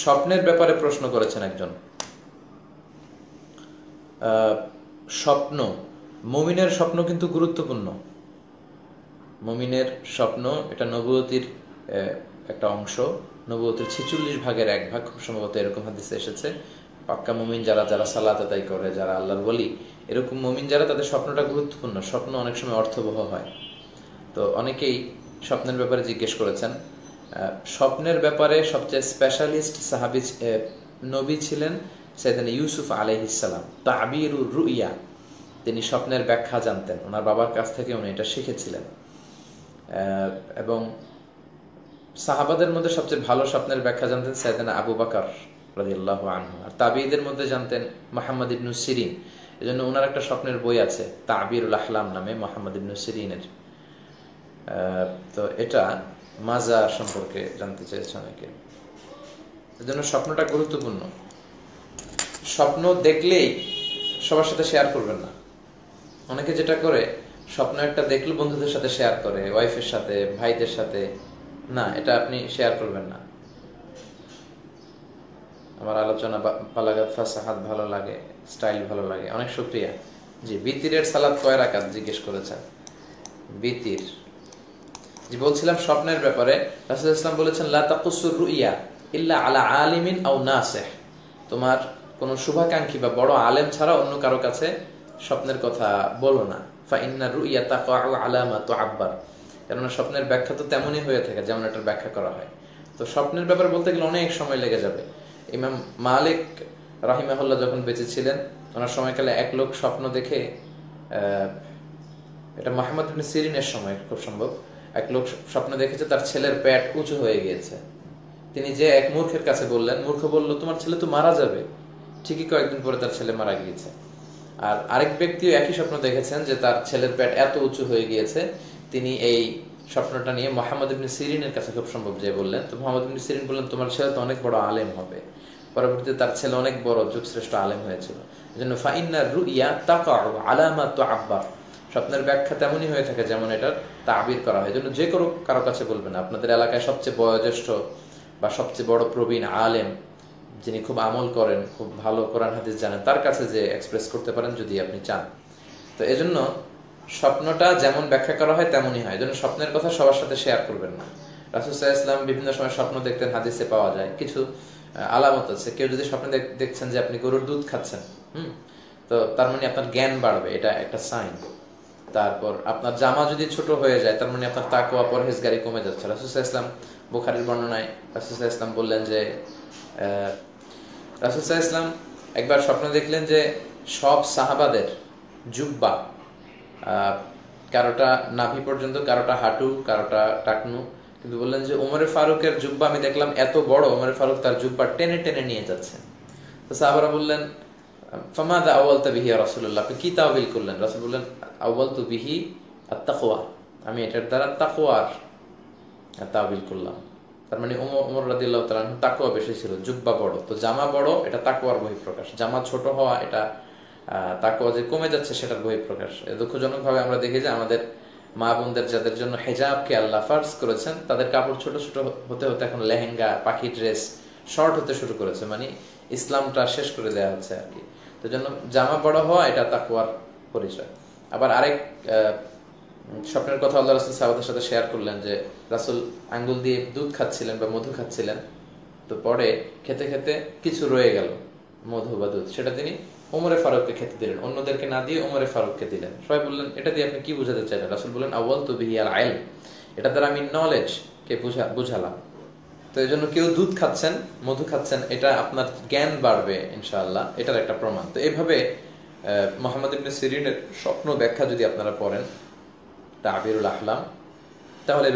স্বপ্নের ব্যাপারে প্রশ্ন করেছেন একজন। স্বপ্ন, মুমিনের স্বপ্ন কিন্তু গুরুত্বপূর্ণ। মুমিনের স্বপ্ন এটা নবুয়তির একটা অংশ। নবুয়তির 46 ভাগের 1 ভাগ, খুব সম্ভবত এরকম হাদিসে এসেছে। পাক্কা মুমিন যারা যারা সালাত আদায় করে, যারা আল্লাহর ওয়ালি, এরকম মুমিন যারা, তাদের স্বপ্নটা গুরুত্বপূর্ণ। স্বপ্ন অনেক সময় অর্থবহ হয়। তো অনেকেই স্বপ্নের ব্যাপারে জিজ্ঞেস করেছেন। স্বপ্নের ব্যাপারে সবচেয়ে স্পেশালিস্ট সাহাবী নবী ছিলেন সাইয়েদনা ইউসুফ আলাইহিস সালাম। তাবিরুর রুইয়া, তিনি স্বপ্নের ব্যাখ্যা জানতেন। ওনার বাবার কাছ থেকে উনি এটা শিখেছিলেন। এবং সাহাবাদের মধ্যে সবচেয়ে ভালো স্বপ্নের ব্যাখ্যা জানতেন সাইয়েদনা আবু বকর রাদিয়াল্লাহু আনহু। আর তাবিঈদের মধ্যে জানতেন মুহাম্মদ ইবনে সিরিন। এজন্য ওনার একটা স্বপ্নের বই আছে তাবিরুল আহলাম নামে, মুহাম্মদ ইবনে সিরিনের। তো এটা মাজার সম্পর্কে জানতে চেয়েছে অনেকে। এজন্য স্বপ্নটা গুরুত্বপূর্ণ। স্বপ্ন দেখলেই সবার সাথে শেয়ার করবেন না। অনেকে যেটা করে, স্বপ্ন একটা দেখলে বন্ধুদের সাথে শেয়ার করে, ওয়াইফের সাথে, ভাইদের সাথে। না, এটা আপনি শেয়ার করবেন না। আমার আলোচনা বালাগাত ফাসাহাত ভালো লাগে, স্টাইল ভালো লাগে, অনেক শুকরিয়া। জি, বিতিরের সালাত কয় রাকাত জিজ্ঞেস করেছেন। বিতির, জি বলছিলাম স্বপ্নের ব্যাপারে রাসূলুল্লাহ সাল্লাল্লাহু আলাইহি ওয়াসাল্লাম বলেছেন, লা তাকুসুর রুইয়া ইল্লা আলা আলিমিন আও নাসিহ। তোমার কোন শুভাকাঙ্ক্ষী বা বড় আলেম ছাড়া অন্য কারো কাছে স্বপ্নের কথা বলো না। ফা ইন্না রুইয়া তাকাউ আলা মা তুআব্বার। কারণ স্বপ্নের ব্যাখ্যা তো তেমনই হয়ে থাকে যেমন এটার ব্যাখ্যা করা হয়। তো স্বপ্নের ব্যাপারে বলতে গেলে অনেক সময় লেগে যাবে। ইমাম মালিক রাহিমাহুল্লাহ যখন বেঁচে ছিলেন, ওনার সময়কালে এক লোক স্বপ্ন দেখে, এটা মুহাম্মদ ইবনে সিরিনের সময় খুব সম্ভব, এক লোক স্বপ্ন দেখেছে তার ছেলের পেট উঁচু হয়ে গিয়েছে। তিনি যে এক মূর্খের কাছে বললেন, মূর্খ বলল, তোমার ছেলে তো মারা যাবে। ঠিকই কয়েকদিন পরে তার ছেলে মারা গিয়েছে। আর আরেক ব্যক্তিও একই স্বপ্ন দেখেছেন যে তার ছেলের পেট এত উঁচু হয়ে গিয়েছে। তিনি এই স্বপ্নটা নিয়ে মুহাম্মদ ইবনে সিরিনের কাছে খুব সম্ভব যে বললেন। তো মুহাম্মদ ইবনে সিরিন বললেন, তোমার ছেলে তো অনেক বড় আলেম হবে। পরবর্তীতে তার ছেলে অনেক বড় যুগশ্রেষ্ঠ আলেম হয়েছিল। এজন্য ফাইন্না রুইয়া তাকাউ আলা মা তুআব্বার। স্বপ্নের ব্যাখ্যা তেমনই হয়ে থাকে যেমন এটার তাবির করা হয়। এজন্য যে কারো কাছে বলবেন না। আপনাদের এলাকায় সবচেয়ে বয়োজ্যেষ্ঠ বা সবচেয়ে বড় প্রবীণ আলেম, যিনি খুব আমল করেন, খুব ভালো কোরআন হাদিস জানেন, তার কাছে যে এক্সপ্রেস করতে পারেন যদি আপনি চান। তো এজন্য স্বপ্নটা যেমন ব্যাখ্যা করা হয় তেমনই হয়। এজন্য স্বপ্নের কথা সবার সাথে শেয়ার করবেন না। রাসূল সাল্লাল্লাহু আলাইহি ওয়াসাল্লাম বিভিন্ন সময় স্বপ্ন দেখতেন, হাদিসে পাওয়া যায়। কিছু আলামত আছে। কেউ যদি স্বপ্নে দেখছেন যে আপনি গরুর দুধ খাচ্ছেন, তো তার মানে আপনার জ্ঞান বাড়বে, এটা একটা সাইন। তারপর আপনার জামা যদি ছোট হয়ে যায়, তার মানে আপনার তাকওয়া পরহেজগারি কমে যাচ্ছে। রাসূল সাল্লাল্লাহু আলাইহি ওয়াসাল্লাম বুখারীর বর্ণনায় রাসূল সাল্লাল্লাহু আলাইহি ওয়াসাল্লাম বললেন যে, রাসূল সাল্লাল্লাহু আলাইহি ওয়াসাল্লাম একবার স্বপ্ন দেখলেন যে সব সাহাবাদের জুব্বা, কারোটা নাভি পর্যন্ত, কারোটা হাঁটু, কারোটা টাকনু, কিন্তু বললেন যে ওমরে ফারুকের জুব্বা আমি দেখলাম এত বড়, ওমরে ফারুক তার জুব্বা টেনে টেনে নিয়ে যাচ্ছে। তো সাহাবারা বললেন, ফামাযা আওয়ালতা বিহি ইয়া রাসূলুল্লাহ, আপনি কি তাওয়িল করলেন? রাসূল বললেন, আওয়ালতু বিহি আত-তাকওয়া, আমি এটার দ্বারা তাকওয়ার তাওয়িল করলাম। তার মানে ওমর রাদিয়াল্লাহু তাআলা তাকওয়া বেশি ছিল, জুব্বা বড়। তো জামা বড়, এটা তাকওয়ার বহিঃপ্রকাশ। জামা ছোট হওয়া, এটা তাকওয়া যে কমে যাচ্ছে সেটার বহিঃপ্রকাশ। দুঃখজনকভাবে আমরা দেখি যে আমাদের মা বোনদের যাদের জন্য হিজাবকে আল্লাহ ফারজ করেছেন, তাদের কাপড় ছোট ছোট হতে হতে এখন লেহেঙ্গা, পাখি ড্রেস, শর্ট হতে শুরু করেছে। মানে ইসলামটা শেষ করে দেওয়া হচ্ছে আর কি। তো জন্য জামা বড় হওয়া এটা তাকওয়ার পরিচয়। আবার আরেক স্বপ্নের কথা আল্লাহ রাসূল সাহাবাদের সাথে শেয়ার করলেন যে রাসূল আঙ্গুল দিয়ে দুধ খাচ্ছিলেন বা মধু খাচ্ছিলেন। তো পরে খেতে খেতে কিছু রয়ে গেল, মধু বা দুধ, সেটা তিনি ওমরে ফারুককে খেতে দিলেন, অন্যদেরকে না দিয়ে ওমরে ফারুককে দিলেন। সবাই বললেন, এটা দিয়ে আপনি কি বোঝাতে চাইলেন? রাসূল বললেন, আওয়ালতু বিহি আল ইলম, এটা দ্বারা আমি নলেজ কে বুঝালাম। তো এই জন্য কেউ দুধ খাচ্ছেন, মধু খাচ্ছেন, এটা আপনার জ্ঞান বাড়বে ইনশাআল্লাহ, এটার একটা প্রমাণ। তো এইভাবে মুহাম্মদ ইবনে সিরিনের স্বপ্ন ব্যাখ্যা যদি আপনারা পড়েন তাবিরুল আহলাম, তাহলে